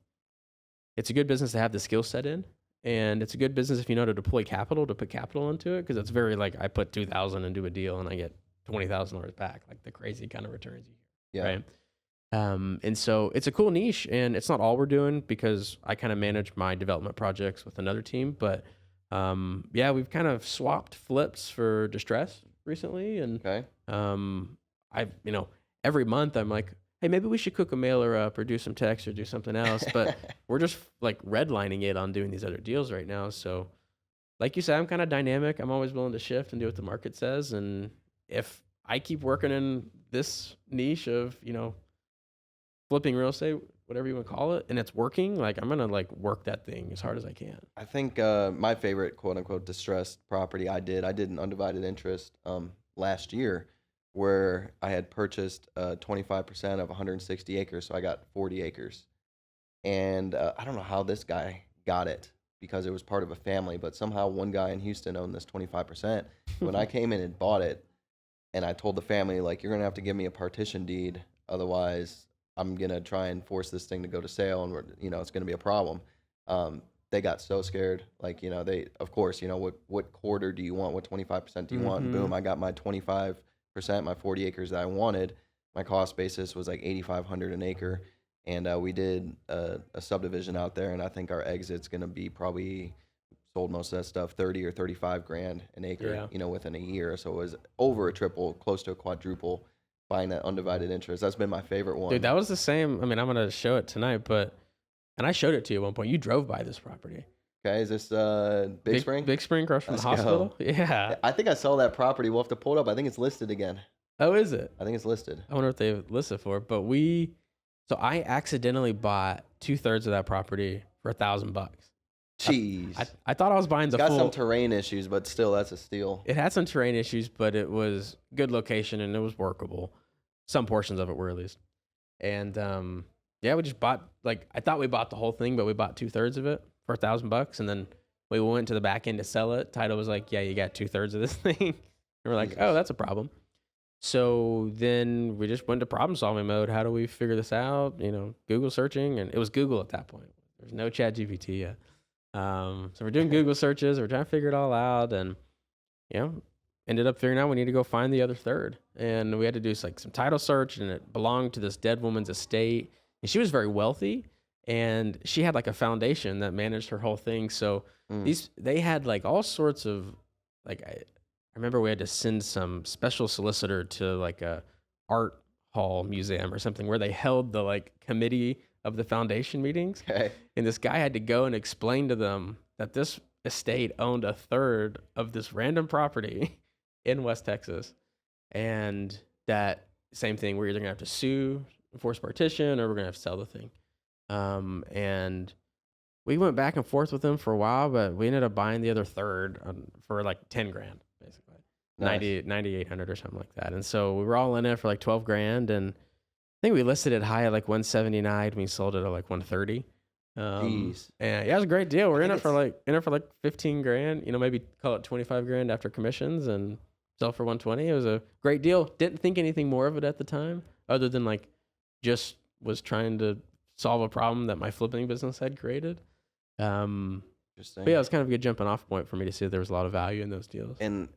B: the skill set in. And it's a good business if you know to deploy capital, to put capital into it. Because it's very like, I put $2,000 and do a deal and I get $20,000 back, like the crazy kind of returns you hear.
A: Yeah.
B: Right. And so it's a cool niche, and it's not all we're doing because I kind of manage my development projects with another team, but we've kind of swapped flips for distress recently. And every month I'm like, hey, maybe we should cook a mailer up or do some text or do something else. But we're just like redlining it on doing these other deals right now. So like you said, I'm kind of dynamic. I'm always willing to shift and do what the market says. And if I keep working in this niche of, flipping real estate, whatever you want to call it, and it's working, like I'm going to like work that thing as hard as I can.
A: I think my favorite quote unquote distressed property I did an undivided interest last year where I had purchased 25% of 160 acres. So I got 40 acres. And I don't know how this guy got it because it was part of a family, but somehow one guy in Houston owned this 25%. When I came in and bought it, and I told the family, like, you're going to have to give me a partition deed. Otherwise, I'm going to try and force this thing to go to sale, and it's going to be a problem. They got so scared. Like, they, of course, what quarter do you want? What 25% do you want? And boom, I got my 25%, my 40 acres that I wanted. My cost basis was like $8,500 an acre. And we did a subdivision out there, and I think our exit's going to be probably sold most of that stuff 30 or 35 grand an acre, within a year. So it was over a triple, close to a quadruple buying that undivided interest. That's been my favorite one.
B: Dude, that was the same. I mean, I'm going to show it tonight, and I showed it to you at one point. You drove by this property.
A: Okay, is this Big Spring?
B: Big Spring across from the hospital?
A: Go.
B: Yeah.
A: I think I saw that property. We'll have to pull it up. I think it's listed again.
B: Oh, is it?
A: I think it's listed.
B: I wonder what they've listed for. But so I accidentally bought 2/3 of that property for $1,000.
A: Jeez.
B: I thought I was buying the full.
A: Got some terrain issues, but still, that's a steal.
B: It had some terrain issues, but it was good location and it was workable. Some portions of it were at least. And we just bought, like, I thought we bought the whole thing, but we bought 2/3 of it for $1,000. And then we went to the back end to sell it. Title was like, yeah, you got 2/3 of this thing. And we're like, oh, that's a problem. So then we just went to problem solving mode. How do we figure this out? Google searching, and it was Google at that point. There's no ChatGPT yet. So we're doing Google searches. We're trying to figure it all out, and ended up figuring out we need to go find the other third. And we had to do like some title search, and it belonged to this dead woman's estate. And she was very wealthy, and she had like a foundation that managed her whole thing. So they had like all sorts of like I remember we had to send some special solicitor to like a art hall museum or something where they held the like committee of the foundation meetings.
A: Okay.
B: And this guy had to go and explain to them that this estate owned 1/3 of this random property in West Texas. And that same thing, we're either gonna have to sue, enforce partition, or we're gonna have to sell the thing. And we went back and forth with them for a while, but we ended up buying the other third for like 10 grand. Basically, nice. 9,800 or something like that. And so we were all in it for like 12 grand. And I think we listed it high at like 179. We sold it at like 130.
A: Jeez.
B: And yeah, it was a great deal. We're in it for like 15 grand, maybe call it 25 grand after commissions and sell for 120. It was a great deal. Didn't think anything more of it at the time other than like just was trying to solve a problem that my flipping business had created.
A: Interesting.
B: But yeah, it was kind of a good jumping off point for me to see that there was a lot of value in those deals.
A: And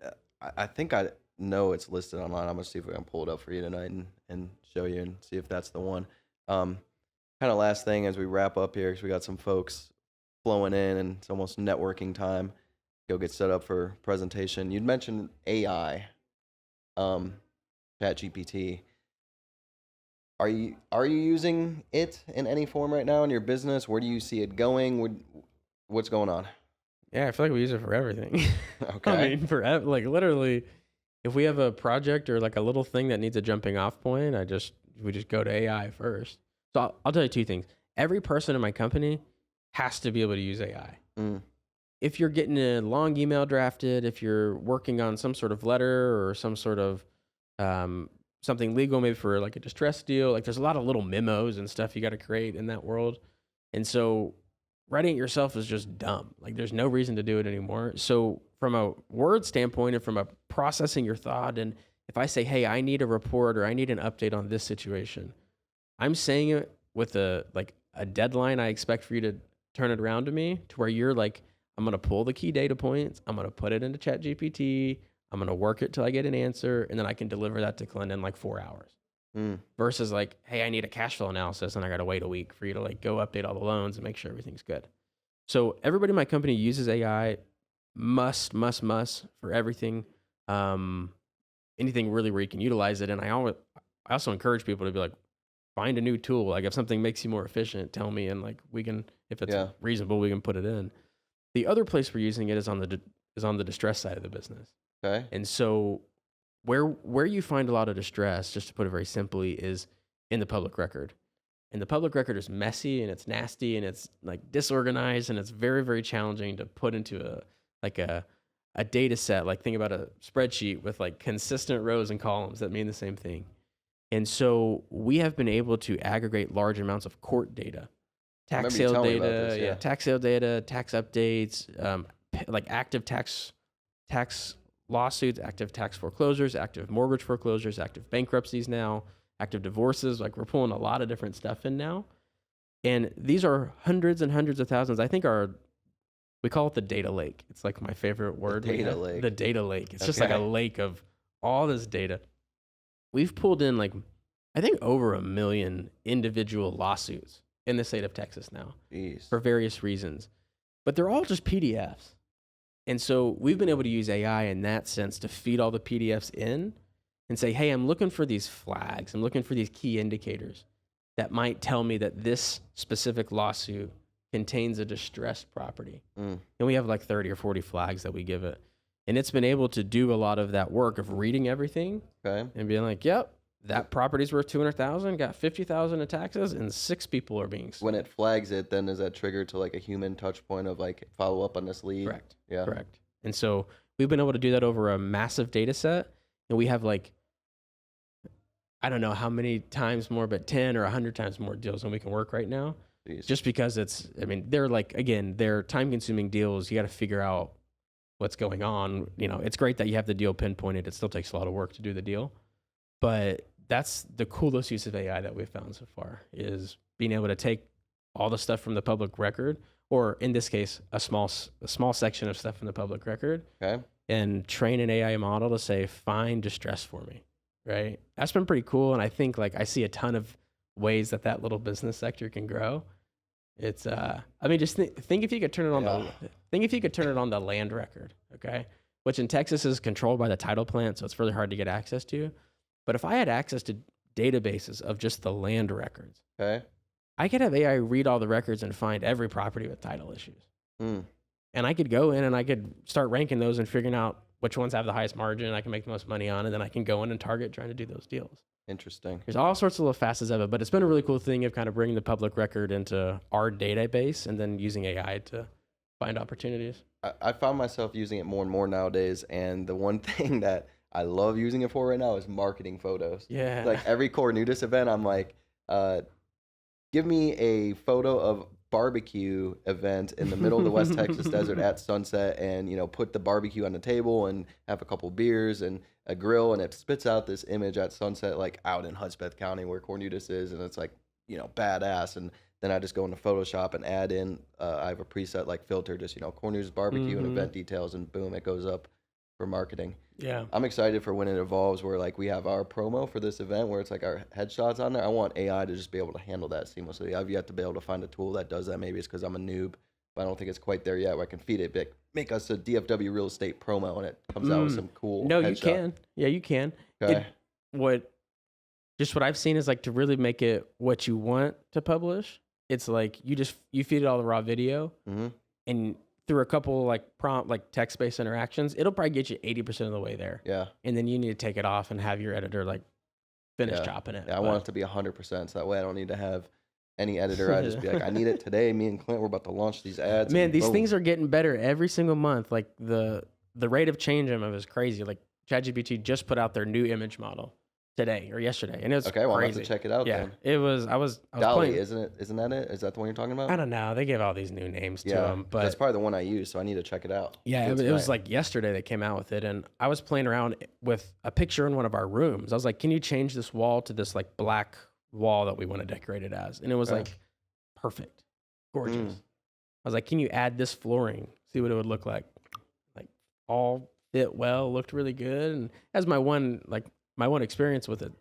A: I think I know it's listed online. I'm going to see if we can pull it up for you tonight and show you and see if that's the one. Kind of last thing as we wrap up here, because we got some folks flowing in and it's almost networking time. Go get set up for presentation. You'd mentioned AI, ChatGPT. Are you using it in any form right now in your business? Where do you see it going? What's going on?
B: Yeah, I feel like we use it for everything.
A: Okay.
B: I mean, like literally, if we have a project or like a little thing that needs a jumping off point, we just go to AI first. So I'll tell you two things. Every person in my company has to be able to use AI. If you're getting a long email drafted, if you're working on some sort of letter or some sort of something legal, maybe for like a distress deal, like there's a lot of little memos and stuff you got to create in that world. And so writing it yourself is just dumb. Like there's no reason to do it anymore. So from a word standpoint and from a processing your thought, and if I say, hey, I need a report or I need an update on this situation, I'm saying it with a deadline I expect for you to turn it around to me to where you're like, I'm going to pull the key data points. I'm going to put it into ChatGPT. I'm going to work it till I get an answer. And then I can deliver that to Clint in like 4 hours. Versus like, hey, I need a cash flow analysis and I got to wait a week for you to like go update all the loans and make sure everything's good. So everybody in my company uses AI, must for everything. anything really where you can utilize it. And I also encourage people to be like, find a new tool. Like if something makes you more efficient, tell me, and like we can, if it's reasonable, we can put it in. The other place we're using it is on the distress side of the business.
A: Okay.
B: And so where you find a lot of distress, just to put it very simply, is in the public record. And the public record is messy and it's nasty and it's like disorganized and it's very, very challenging to put into a data set. Like think about a spreadsheet with like consistent rows and columns that mean the same thing. And so we have been able to aggregate large amounts of court data, tax sale data, tax sale data, tax updates, like active tax lawsuits, active tax foreclosures, active mortgage foreclosures, active bankruptcies now, active divorces. Like we're pulling a lot of different stuff in now. And these are hundreds and hundreds of thousands. I think we call it the data lake. It's like my favorite word.
A: The data lake.
B: The data lake. It's just like a lake of all this data. We've pulled in like, I think over 1 million individual lawsuits in the state of Texas now.
A: Jeez.
B: For various reasons, but they're all just PDFs. And so we've been able to use AI in that sense to feed all the PDFs in and say, hey, I'm looking for these flags. I'm looking for these key indicators that might tell me that this specific lawsuit contains a distressed property. And we have like 30 or 40 flags that we give it. And it's been able to do a lot of that work of reading everything and being like, yep, that property's worth $200,000, got $50,000 in taxes, and 6 people are being sued.
A: When it flags it, then is that triggered to like a human touch point of like follow up on this lead?
B: Correct.
A: Yeah.
B: Correct. And so we've been able to do that over a massive data set. And we have like, I don't know how many times more, but 10 or 100 times more deals than we can work right now.
A: Jeez.
B: Just because they're like, again, they're time consuming deals. You got to figure out what's going on. You know, it's great that you have the deal pinpointed. It still takes a lot of work to do the deal. But that's the coolest use of AI that we've found so far, is being able to take all the stuff from the public record, or in this case, a small section of stuff from the public record, and train an AI model to say, find distress for me, right? That's been pretty cool. And I think like I see a ton of ways that little business sector can grow. It's just think if you could turn it on think if you could turn it on the land record, okay? Which in Texas is controlled by the title plant, so it's really hard to get access to. But if I had access to databases of just the land records, I could have AI read all the records and find every property with title issues. And I could go in and I could start ranking those and figuring out which ones have the highest margin I can make the most money on, and then I can go in and target trying to do those deals.
A: Interesting.
B: There's all sorts of little facets of it, but it's been a really cool thing of kind of bringing the public record into our database and then using AI to find opportunities.
A: I found myself using it more and more nowadays, and the one thing that I love using it for right now is marketing photos.
B: Yeah.
A: Like every Cornutus event, I'm like, give me a photo of barbecue event in the middle of the West Texas desert at sunset, and put the barbecue on the table and have a couple beers and a grill, and it spits out this image at sunset, like out in Hudspeth County where Cornutus is, and it's like badass. And then I just go into Photoshop and add in I have a preset like filter, just Cornutus barbecue and event details, and boom, it goes up for marketing.
B: Yeah,
A: I'm excited for when it evolves where like we have our promo for this event where it's like our headshots on there. I want AI to just be able to handle that seamlessly. I've yet to be able to find a tool that does that. Maybe it's because I'm a noob, but I don't think it's quite there yet where I can feed it, like, make us a DFW real estate promo, and it comes out with some cool
B: No,
A: headshot.
B: you can. Yeah, you can.
A: Okay.
B: What I've seen is like to really make it what you want to publish, it's like you feed it all the raw video, and through a couple like prompt, like text-based interactions, it'll probably get you 80% of the way there.
A: Yeah.
B: And then you need to take it off and have your editor like finish chopping it.
A: Yeah, I want it to be 100%, so that way I don't need to have any editor. I just be like, I need it today. Me and Clint, we're about to launch these ads.
B: Man, these things are getting better every single month. Like the rate of change of them is crazy. Like ChatGPT just put out their new image model today or yesterday, and it's
A: okay. Well,
B: crazy.
A: I'll have to check it out.
B: Yeah,
A: then.
B: it was. I was
A: Dolly,
B: playing.
A: isn't it? Isn't that it? Is that the one you're talking about?
B: I don't know. They give all these new names to them, but
A: that's probably the one I use, so I need to check it out.
B: Yeah, it was like yesterday they came out with it, and I was playing around with a picture in one of our rooms. I was like, "Can you change this wall to this like black wall that we want to decorate it as?" And it was like perfect, gorgeous. I was like, "Can you add this flooring? See what it would look like?" Like all fit well, looked really good, and as my one experience with it.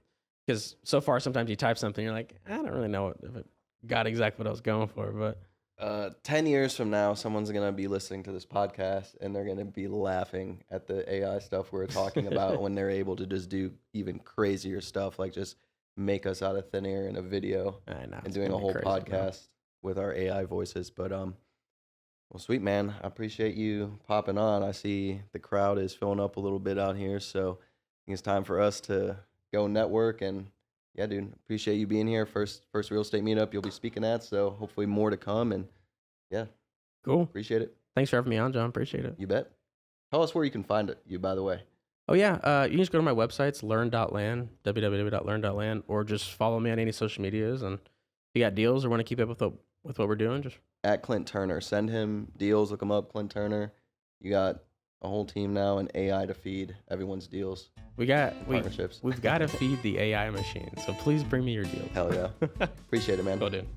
B: Because so far, sometimes you type something, you're like, I don't really know if it got exactly what I was going for. But
A: 10 years from now, someone's going to be listening to this podcast and they're going to be laughing at the AI stuff we're talking about when they're able to just do even crazier stuff, like just make us out of thin air in a video
B: I know,
A: and
B: it's
A: doing a
B: gonna be
A: whole
B: crazy,
A: podcast with our AI voices. But, well, sweet, man. I appreciate you popping on. I see the crowd is filling up a little bit out here. So I think it's time for us to go network. And yeah, dude, appreciate you being here. First real estate meetup you'll be speaking at. So hopefully more to come. And yeah,
B: Cool.
A: appreciate it.
B: Thanks for having me on, John. Appreciate it.
A: You bet. Tell us where you can find it, by the way.
B: Oh, yeah. You can just go to my websites, learn.land, www.learn.land, or just follow me on any social medias. And if you got deals or want to keep up with what we're doing, just
A: At Clint Turner. Send him deals. Look him up, Clint Turner. You got a whole team now and AI to feed everyone's deals.
B: We've got to feed the AI machine. So please bring me your deals.
A: Hell yeah. Appreciate it, man.
B: Go, dude.